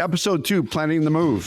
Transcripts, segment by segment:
Episode 2, Planning the Move.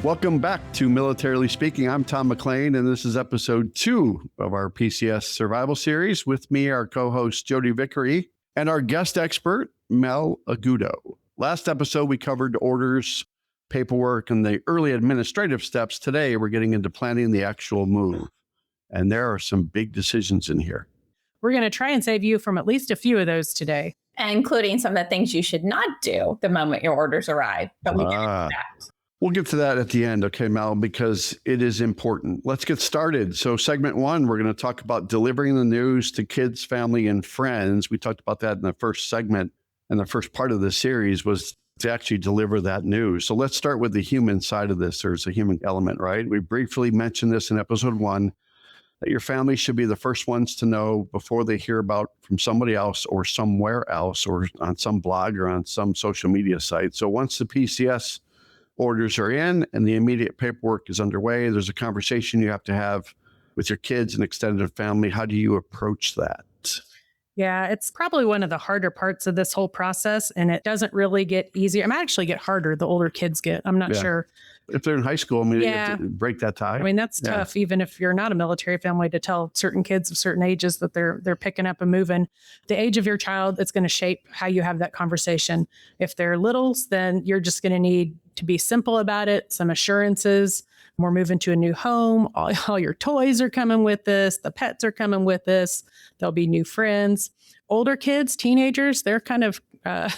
Welcome back to Militarily Speaking. I'm Tom McLean, and this is episode 2 of our PCS Survival Series. With me, our co-host, Jodi Vickery, and our guest expert, Mel Aguto. Last episode, we covered orders, paperwork, and the early administrative steps. Today, we're getting into planning the actual move. And there are some big decisions in here. We're going to try and save you from at least a few of those today. Including some of the things you should not do the moment your orders arrive. But we get into that. We'll get to that at the end, okay, Mel, because it is important. Let's get started. So segment 1, we're going to talk about delivering the news to kids, family, and friends. We talked about that in the first segment, and the first part of the series was to actually deliver that news. So let's start with the human side of this. There's a human element, right? We briefly mentioned this in episode 1, that your family should be the first ones to know before they hear about from somebody else or somewhere else or on some blog or on some social media site. So once the PCS orders are in and the immediate paperwork is underway, there's a conversation you have to have with your kids and extended family. How do you approach that? Yeah, it's probably one of the harder parts of this whole process, and it doesn't really get easier. It might actually get harder the older kids get. I'm not sure. If they're in high school, you have to break that tie. I mean, that's tough, even if you're not a military family, to tell certain kids of certain ages that they're picking up and moving. The age of your child, it's going to shape how you have that conversation. If they're littles, then you're just going to need to be simple about it, some assurances. We're moving to a new home. All your toys are coming with this. The pets are coming with this. There'll be new friends. Older kids, teenagers, they're kind of a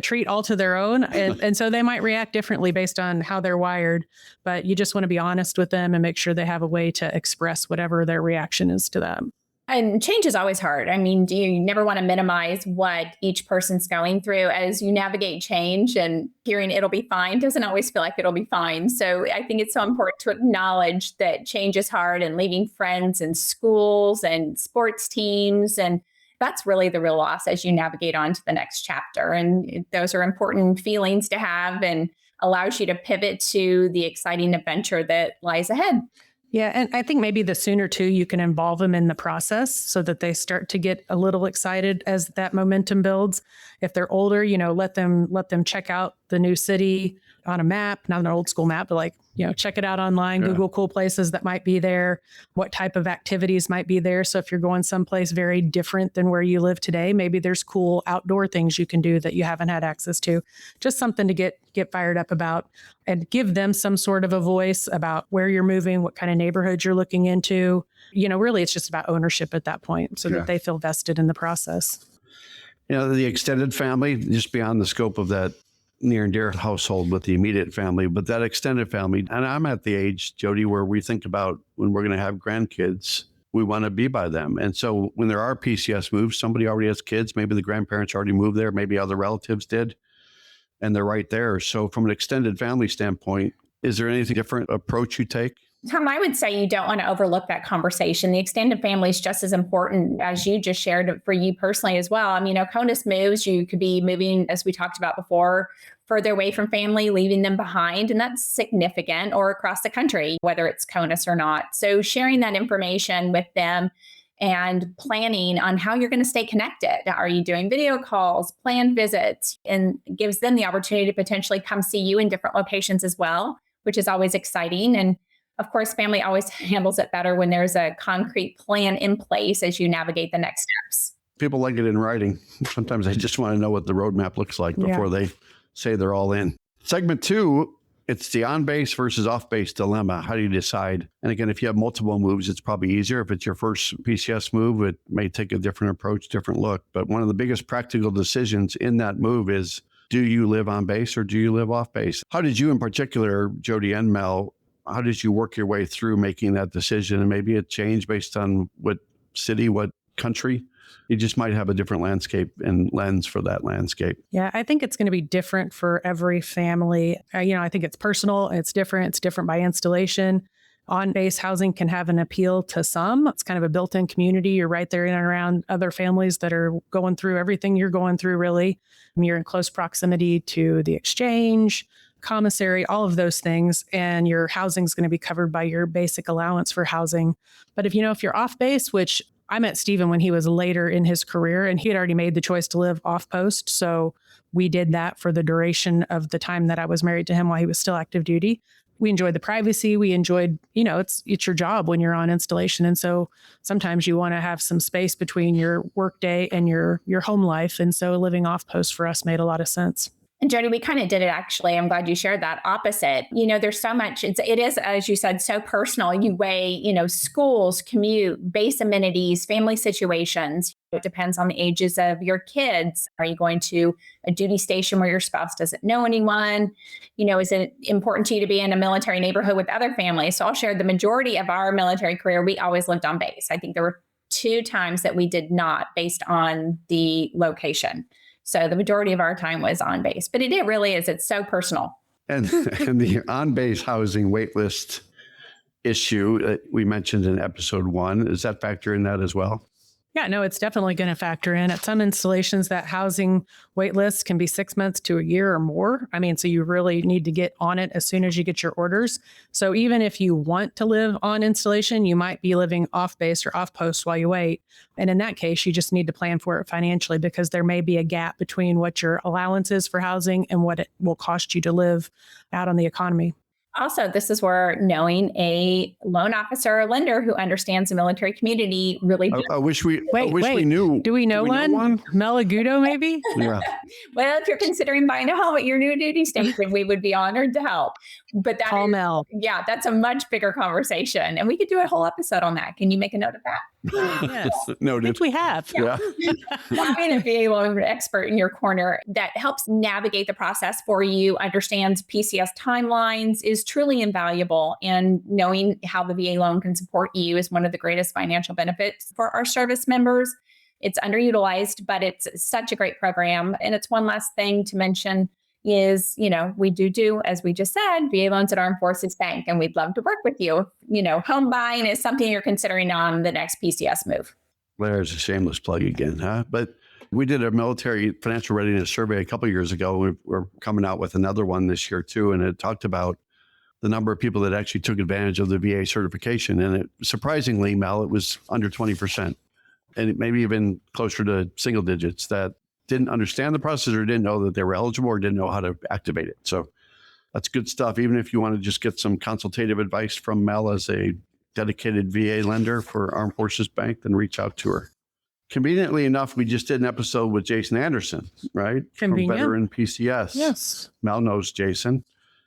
treat all to their own. And so they might react differently based on how they're wired. But you just want to be honest with them and make sure they have a way to express whatever their reaction is to that. And change is always hard. I mean, you never want to minimize what each person's going through as you navigate change, and hearing it'll be fine doesn't always feel like it'll be fine. So I think it's so important to acknowledge that change is hard, and leaving friends and schools and sports teams. And that's really the real loss as you navigate on to the next chapter. And those are important feelings to have and allows you to pivot to the exciting adventure that lies ahead. Yeah. And I think maybe the sooner too, you can involve them in the process so that they start to get a little excited as that momentum builds. If they're older, let them check out the new city on a map, not an old school map, but check it out online, Google cool places that might be there, what type of activities might be there. So if you're going someplace very different than where you live today, maybe there's cool outdoor things you can do that you haven't had access to. Just something to get fired up about, and give them some sort of a voice about where you're moving, what kind of neighborhoods you're looking into. Really, it's just about ownership at that point so that they feel vested in the process. The extended family, just beyond the scope of that near and dear household with the immediate family, but that extended family. And I'm at the age, Jodi, where we think about when we're going to have grandkids, we want to be by them. And so when there are PCS moves, somebody already has kids, maybe the grandparents already moved there, maybe other relatives did, and they're right there. So from an extended family standpoint, is there anything different approach you take? Tom, I would say you don't want to overlook that conversation. The extended family is just as important as you just shared for you personally as well. I mean, CONUS moves, you could be moving, as we talked about before, further away from family, leaving them behind, and that's significant, or across the country, whether it's CONUS or not. So sharing that information with them and planning on how you're going to stay connected. Are you doing video calls, planned visits, and gives them the opportunity to potentially come see you in different locations as well, which is always exciting. And of course, family always handles it better when there's a concrete plan in place as you navigate the next steps. People like it in writing. Sometimes they just want to know what the roadmap looks like before they say they're all in. Segment 2, it's the on-base versus off-base dilemma. How do you decide? And again, if you have multiple moves, it's probably easier. If it's your first PCS move, it may take a different approach, different look. But one of the biggest practical decisions in that move is, do you live on base or do you live off base? How did you in particular, Jodi and Mel, how did you work your way through making that decision? And maybe it changed based on what city, what country. You just might have a different landscape and lens for that landscape. Yeah, I think it's going to be different for every family. I think it's personal. It's different by installation. On-base housing can have an appeal to some. It's kind of a built-in community. You're right there in and around other families that are going through everything you're going through, really. You're in close proximity to the exchange, commissary, all of those things. And your housing is going to be covered by your basic allowance for housing. But if you're off base, which I met Stephen when he was later in his career and he had already made the choice to live off post. So we did that for the duration of the time that I was married to him while he was still active duty. We enjoyed the privacy. We enjoyed, it's your job when you're on installation. And so sometimes you want to have some space between your work day and your home life. And so living off post for us made a lot of sense. And Jodi, we kind of did it actually. I'm glad you shared that opposite. There's so much, it is, as you said, so personal. You weigh, schools, commute, base amenities, family situations. It depends on the ages of your kids. Are you going to a duty station where your spouse doesn't know anyone? Is it important to you to be in a military neighborhood with other families? So I'll share the majority of our military career, we always lived on base. I think there were 2 times that we did not based on the location. So the majority of our time was on base, but it really is. It's so personal. And the on-base housing waitlist issue that we mentioned in episode 1, does that factor in that as well? Yeah, no, it's definitely going to factor in. At some installations, that housing wait list can be 6 months to a year or more. So you really need to get on it as soon as you get your orders. So even if you want to live on installation, you might be living off base or off post while you wait. And in that case, you just need to plan for it financially because there may be a gap between what your allowance is for housing and what it will cost you to live out on the economy. Also, this is where knowing a loan officer or lender who understands the military community really. I wish we knew. Do we know one? Mel Aguto, maybe? Yeah. Well, if you're considering buying a home at your new duty station, we would be honored to help. But Call Mel. Yeah, that's a much bigger conversation. And we could do a whole episode on that. Can you make a note of that? Yes. Noted. I think we have. Yeah. Having a VA loan expert in your corner that helps navigate the process for you, understands PCS timelines is truly invaluable. And knowing how the VA loan can support you is one of the greatest financial benefits for our service members. It's underutilized, but it's such a great program. And it's one last thing to mention is, we do, as we just said, VA loans at Armed Forces Bank, and we'd love to work with you. Home buying is something you're considering on the next PCS move. There's a shameless plug again, huh? But we did a military financial readiness survey a couple of years ago. We're coming out with another one this year too, and it talked about the number of people that actually took advantage of the VA certification. And surprisingly, Mel, it was under 20%, and it maybe even closer to single digits that didn't understand the process or didn't know that they were eligible or didn't know how to activate it. So that's good stuff. Even if you want to just get some consultative advice from Mel as a dedicated VA lender for Armed Forces Bank, then reach out to her. Conveniently enough, we just did an episode with Jason Anderson, right? Convenient. From Veteran PCS. Yes. Mel knows Jason.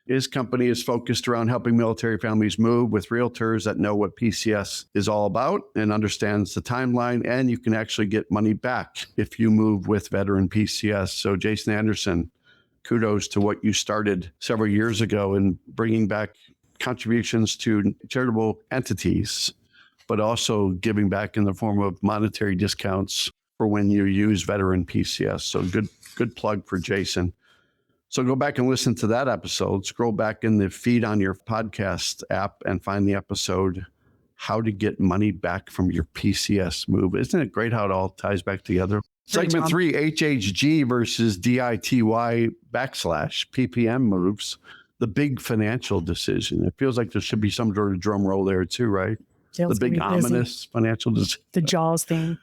His company is focused around helping military families move with realtors that know what PCS is all about and understands the timeline, and you can actually get money back if you move with Veteran PCS. So Jason Anderson, kudos to what you started several years ago in bringing back contributions to charitable entities, but also giving back in the form of monetary discounts for when you use Veteran PCS. So good plug for Jason. So go back and listen to that episode. Scroll back in the feed on your podcast app and find the episode, How to Get Money Back from Your PCS Move. Isn't it great how it all ties back together? Segment 3, HHG versus DITY / PPM moves. The big financial decision. It feels like there should be some sort of drum roll there too, right? The big ominous financial decision. The Jaws thing.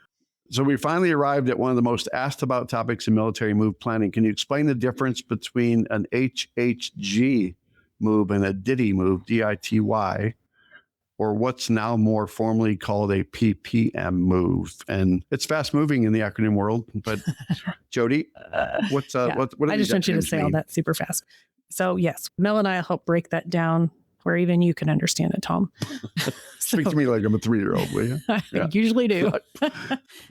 So we finally arrived at one of the most asked about topics in military move planning. Can you explain the difference between an HHG move and a DITY move, DITY, or what's now more formally called a PPM move? And it's fast moving in the acronym world, but Jodi, what I just want you to say all that super fast. So yes, Mel and I help break that down where even you can understand it, Tom. Speak to me like I'm a 3-year-old, will you? I usually do.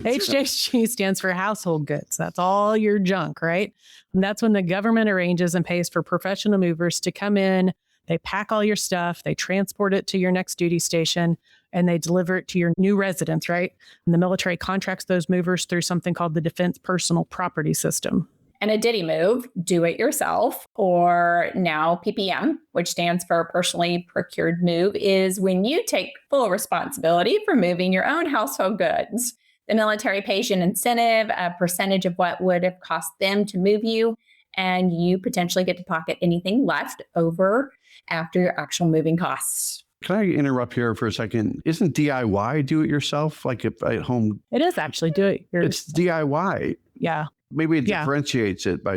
HHG stands for household goods. That's all your junk, right? And that's when the government arranges and pays for professional movers to come in. They pack all your stuff. They transport it to your next duty station and they deliver it to your new residence, right? And the military contracts those movers through something called the Defense Personal Property System. And a DITY move, do it yourself, or now PPM, which stands for Personally Procured Move, is when you take full responsibility for moving your own household goods. The military pays you an incentive, a percentage of what would have cost them to move you. and you potentially get to pocket anything left over after your actual moving costs. Can I interrupt here for a second? Isn't DIY do it yourself? Like if at home, It is actually it's DIY. Yeah. Maybe it Yeah. differentiates it by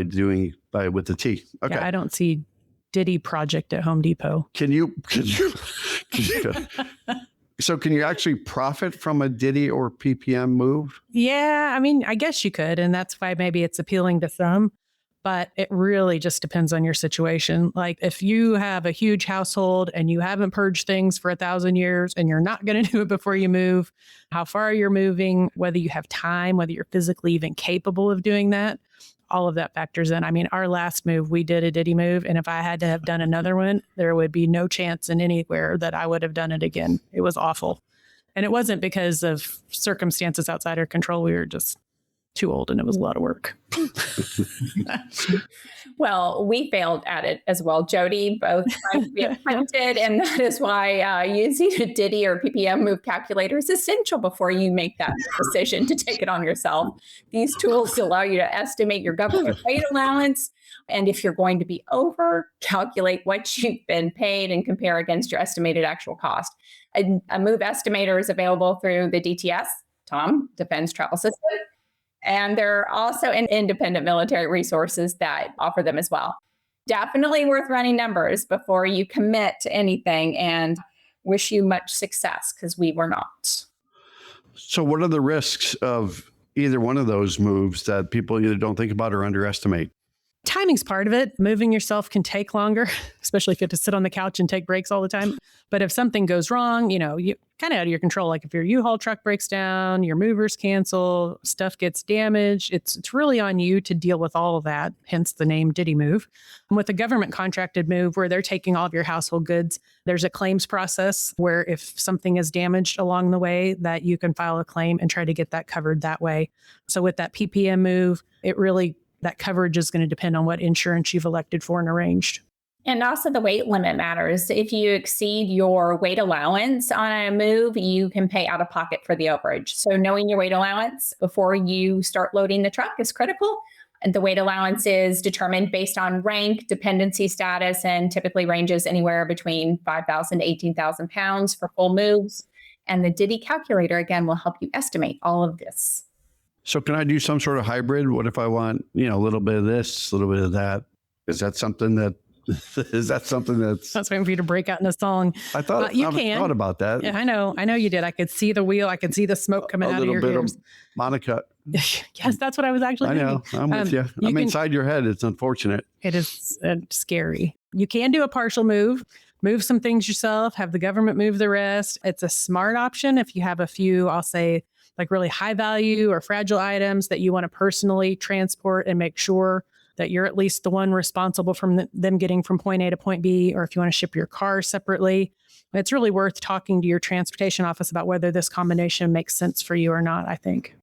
with the T. Okay. Yeah, I don't see DITY project at Home Depot. Can you so can you actually profit from a DITY or PPM move? Yeah, I mean, I guess you could, and that's why maybe it's appealing to some, but it really just depends on your situation. Like if you have a huge household and you haven't purged things for 1,000 years and you're not going to do it before you move, how far you're moving, whether you have time, whether you're physically even capable of doing that, all of that factors in. I mean, our last move, we did a DITY move, and if I had to have done another one, there would be no chance in anywhere that I would have done it again. It was awful. And it wasn't because of circumstances outside our control. We were just too old and it was a lot of work. Well, we failed at it as well. Jodi, both times we attempted, and that is why using a DITY or PPM move calculator is essential before you make that decision to take it on yourself. These tools allow you to estimate your government rate allowance, and if you're going to be over, calculate what you've been paid and compare against your estimated actual cost. A move estimator is available through the DTS, Defense Travel System. And there are also independent military resources that offer them as well. Definitely worth running numbers before you commit to anything, and wish you much success because we were not. So what are the risks of either one of those moves that people either don't think about or underestimate? Timing's part of it. Moving yourself can take longer, especially if you have to sit on the couch and take breaks all the time. But if something goes wrong, you kind of out of your control. Like if your U-Haul truck breaks down, your movers cancel, stuff gets damaged, it's really on you to deal with all of that, hence the name DITY move. And with a government contracted move where they're taking all of your household goods, there's a claims process where if something is damaged along the way, that you can file a claim and try to get that covered that way. So with that PPM move, that coverage is going to depend on what insurance you've elected for and arranged. And also the weight limit matters. If you exceed your weight allowance on a move, you can pay out of pocket for the overage. So knowing your weight allowance before you start loading the truck is critical. And the weight allowance is determined based on rank, dependency status, and typically ranges anywhere between 5,000 to 18,000 pounds for full moves. And the DITY calculator, again, will help you estimate all of this. So can I do some sort of hybrid? What if I want, a little bit of this, a little bit of that? Is that something that's... That's waiting for you to break out in a song. I thought you I can. thought about that. Yeah, I know you did. I could see the wheel. I could see the smoke coming out of your ears. Monica. Yes, that's what I was actually thinking. I know. I'm with you. I'm inside your head. It's unfortunate. It is scary. You can do a partial move some things yourself, have the government move the rest. It's a smart option if you have a few, I'll say, like really high value or fragile items that you want to personally transport and make sure that you're at least the one responsible from them getting from point A to point B, or if you want to ship your car separately. It's really worth talking to your transportation office about whether this combination makes sense for you or not, I think.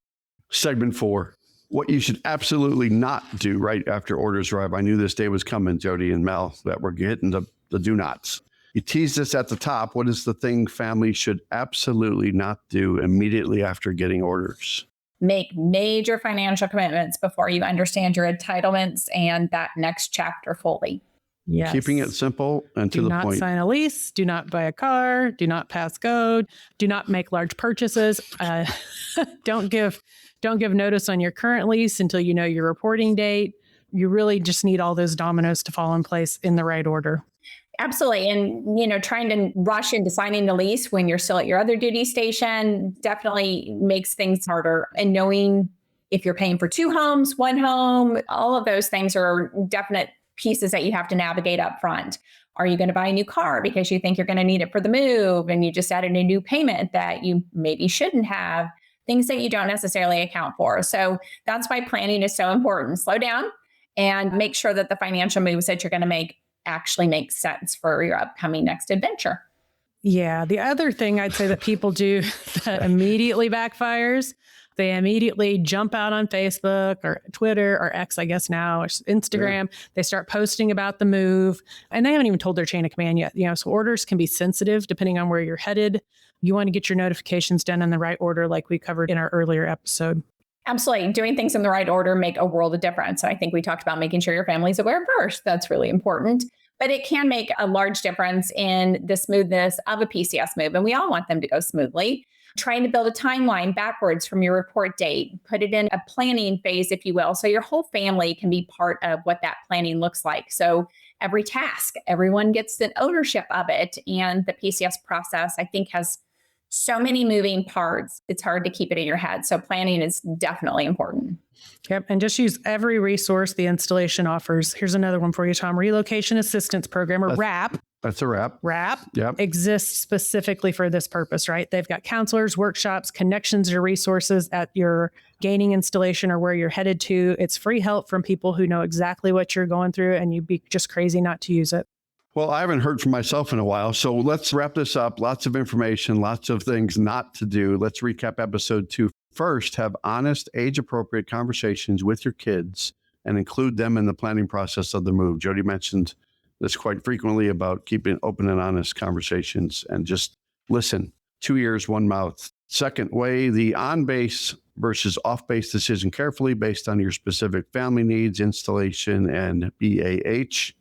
Segment 4, what you should absolutely not do right after orders arrive. I knew this day was coming, Jodi and Mel, that we're getting the do nots. You teased this at the top. What is the thing families should absolutely not do immediately after getting orders? Make major financial commitments before you understand your entitlements and that next chapter fully. Yes. Keeping it simple and to the point. Do not sign a lease. Do not buy a car. Do not pass code. Do not make large purchases. Don't give notice on your current lease until you know your reporting date. You really just need all those dominoes to fall in place in the right order. Absolutely. And, trying to rush into signing the lease when you're still at your other duty station definitely makes things harder. And knowing if you're paying for 2 homes, 1 home, all of those things are definite pieces that you have to navigate up front. Are you going to buy a new car because you think you're going to need it for the move and you just added a new payment that you maybe shouldn't have? Things that you don't necessarily account for. So that's why planning is so important. Slow down and make sure that the financial moves that you're going to make actually makes sense for your upcoming next adventure. Yeah. The other thing I'd say that people do that immediately backfires, they immediately jump out on Facebook or Twitter or X, I guess now, or Instagram. Yeah. They start posting about the move and they haven't even told their chain of command yet. So orders can be sensitive depending on where you're headed. You want to get your notifications done in the right order, like we covered in our earlier episode. Absolutely. Doing things in the right order make a world of difference. I think we talked about making sure your family's aware first. That's really important. But it can make a large difference in the smoothness of a PCS move. And we all want them to go smoothly. Trying to build a timeline backwards from your report date, put it in a planning phase, if you will, so your whole family can be part of what that planning looks like. So every task, everyone gets an ownership of it. And the PCS process, I think, has so many moving parts. It's hard to keep it in your head. So planning is definitely important. Yep. And just use every resource the installation offers. Here's another one for you, Tom. Relocation Assistance Program, or RAP. That's a wrap. RAP Yep. exists specifically for this purpose, right? They've got counselors, workshops, connections to resources at your gaining installation or where you're headed to. It's free help from people who know exactly what you're going through, and you'd be just crazy not to use it. Well, I haven't heard from myself in a while, so let's wrap this up. Lots of information, lots of things not to do. Let's recap episode 2. First, have honest, age-appropriate conversations with your kids and include them in the planning process of the move. Jodi mentioned this quite frequently about keeping open and honest conversations and just listen. 2 ears, 1 mouth. Second, weigh the on-base versus off-base decision carefully based on your specific family needs, installation, and BAH.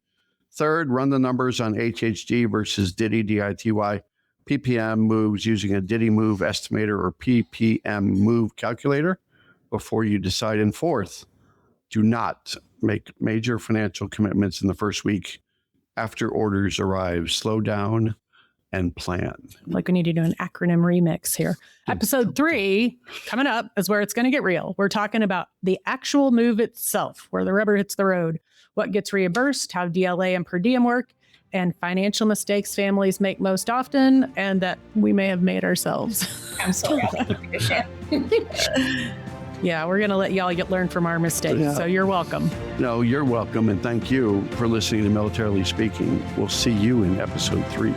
Third, run the numbers on HHG versus DITY, DITY, PPM moves using a DITY move estimator or PPM move calculator before you decide. And fourth, do not make major financial commitments in the first week after orders arrive. Slow down and plan. Like we need to do an acronym remix here. Episode 3 coming up is where it's going to get real. We're talking about the actual move itself, where the rubber hits the road, what gets reimbursed, how DLA and per diem work, and financial mistakes families make most often and that we may have made ourselves. Absolutely. Yeah, we're going to let y'all learn from our mistakes. Yeah. So you're welcome. No, you're welcome. And thank you for listening to Militarily Speaking. We'll see you in episode 3.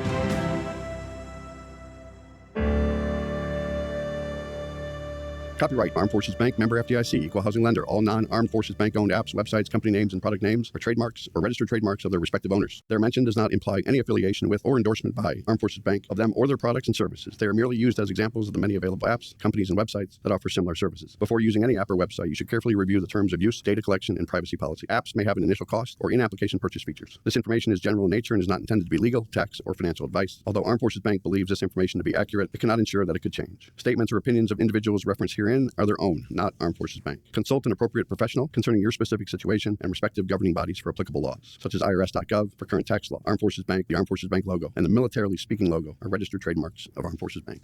Copyright Armed Forces Bank, member FDIC, equal housing lender. All non-Armed Forces Bank owned apps, websites, company names, and product names are trademarks or registered trademarks of their respective owners. Their mention does not imply any affiliation with or endorsement by Armed Forces Bank of them or their products and services. They are merely used as examples of the many available apps, companies, and websites that offer similar services. Before using any app or website, you should carefully review the terms of use, data collection, and privacy policy. Apps may have an initial cost or in-application purchase features. This information is general in nature and is not intended to be legal, tax, or financial advice. Although Armed Forces Bank believes this information to be accurate, it cannot ensure that it could change. Statements or opinions of individuals referenced herein are their own, not Armed Forces Bank. Consult an appropriate professional concerning your specific situation and respective governing bodies for applicable laws, such as IRS.gov for current tax law. Armed Forces Bank, the Armed Forces Bank logo, and the Militarily Speaking logo are registered trademarks of Armed Forces Bank.